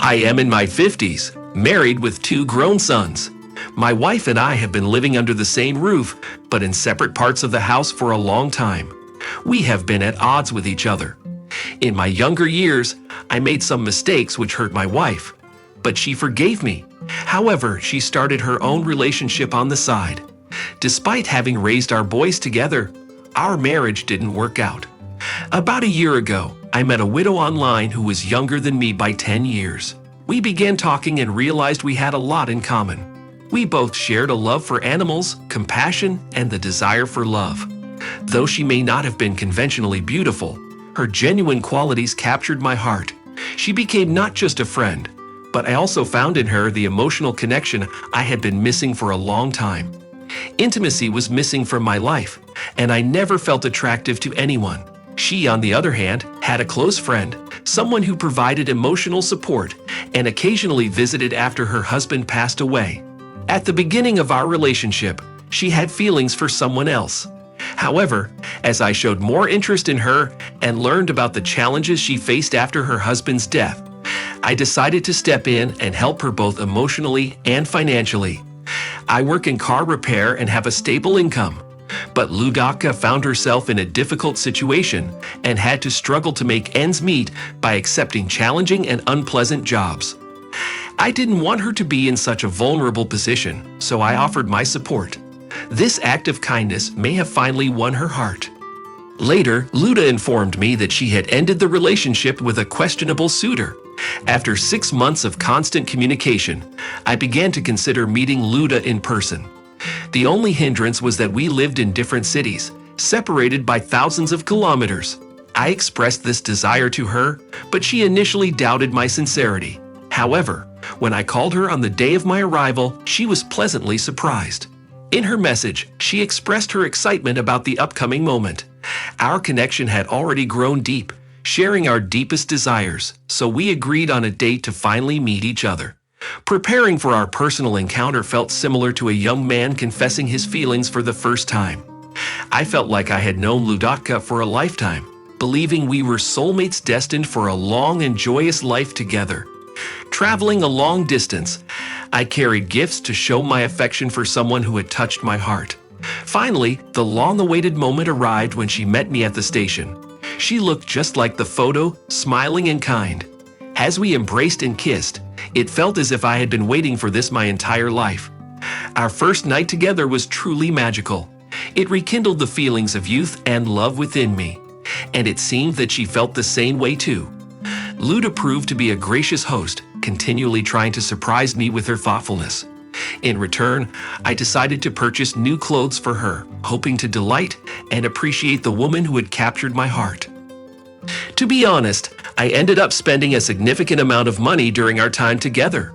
I am in my 50s, married with 2 grown sons. My wife and I have been living under the same roof, but in separate parts of the house for a long time. We have been at odds with each other. In my younger years, I made some mistakes which hurt my wife, but she forgave me. However, she started her own relationship on the side. Despite having raised our boys together, our marriage didn't work out. About a year ago, I met a widow online who was younger than me by 10 years. We began talking and realized we had a lot in common. We both shared a love for animals, compassion, and the desire for love. Though she may not have been conventionally beautiful, her genuine qualities captured my heart. She became not just a friend, but I also found in her the emotional connection I had been missing for a long time. Intimacy was missing from my life, and I never felt attractive to anyone. She, on the other hand, had a close friend, someone who provided emotional support and occasionally visited after her husband passed away. At the beginning of our relationship, she had feelings for someone else. However, as I showed more interest in her and learned about the challenges she faced after her husband's death, I decided to step in and help her both emotionally and financially. I work in car repair and have a stable income, but Ludatka found herself in a difficult situation and had to struggle to make ends meet by accepting challenging and unpleasant jobs. I didn't want her to be in such a vulnerable position, so I offered my support. This act of kindness may have finally won her heart. Later, Luda informed me that she had ended the relationship with a questionable suitor. After 6 months of constant communication, I began to consider meeting Luda in person. The only hindrance was that we lived in different cities, separated by thousands of kilometers. I expressed this desire to her, but she initially doubted my sincerity. However, when I called her on the day of my arrival, she was pleasantly surprised. In her message, she expressed her excitement about the upcoming moment. Our connection had already grown deep, sharing our deepest desires, so we agreed on a date to finally meet each other. Preparing for our personal encounter felt similar to a young man confessing his feelings for the first time. I felt like I had known Ludatka for a lifetime, believing we were soulmates destined for a long and joyous life together. Traveling a long distance, I carried gifts to show my affection for someone who had touched my heart. Finally, the long-awaited moment arrived when she met me at the station. She looked just like the photo, smiling and kind. As we embraced and kissed, it felt as if I had been waiting for this my entire life. Our first night together was truly magical. It rekindled the feelings of youth and love within me, and it seemed that she felt the same way too. Luda proved to be a gracious host, continually trying to surprise me with her thoughtfulness. In return, I decided to purchase new clothes for her, hoping to delight and appreciate the woman who had captured my heart. To be honest, I ended up spending a significant amount of money during our time together.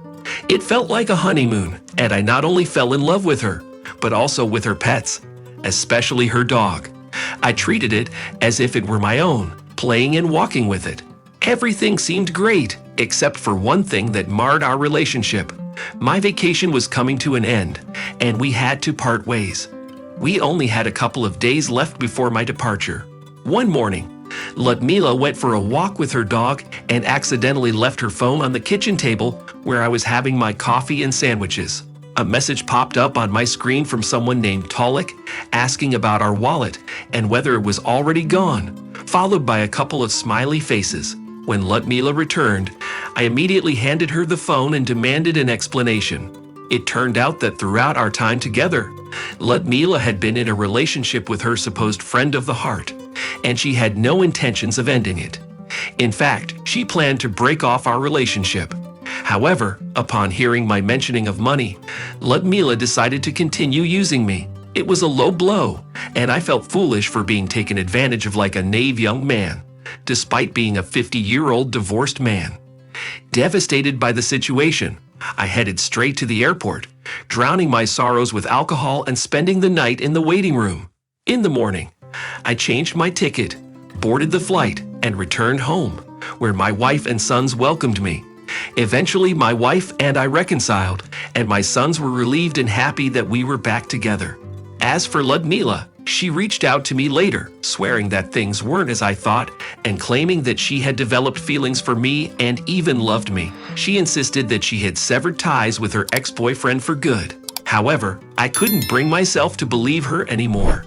It felt like a honeymoon, and I not only fell in love with her, but also with her pets, especially her dog. I treated it as if it were my own, playing and walking with it. Everything seemed great, except for one thing that marred our relationship. My vacation was coming to an end, and we had to part ways. We only had a couple of days left before my departure. One morning, Ludmila went for a walk with her dog and accidentally left her phone on the kitchen table where I was having my coffee and sandwiches. A message popped up on my screen from someone named Tolik asking about our wallet and whether it was already gone, followed by a couple of smiley faces. When Ludmila returned, I immediately handed her the phone and demanded an explanation. It turned out that throughout our time together, Ludmila had been in a relationship with her supposed friend of the heart, and she had no intentions of ending it. In fact, she planned to break off our relationship. However, upon hearing my mentioning of money, Ludmila decided to continue using me. It was a low blow, and I felt foolish for being taken advantage of like a naive young man, despite being a 50-year-old divorced man. Devastated by the situation, I headed straight to the airport, drowning my sorrows with alcohol and spending the night in the waiting room. In the morning, I changed my ticket, boarded the flight, and returned home, where my wife and sons welcomed me. Eventually, my wife and I reconciled, and my sons were relieved and happy that we were back together. As for Ludmila, she reached out to me later, swearing that things weren't as I thought and claiming that she had developed feelings for me and even loved me. She insisted that she had severed ties with her ex-boyfriend for good. However, I couldn't bring myself to believe her anymore.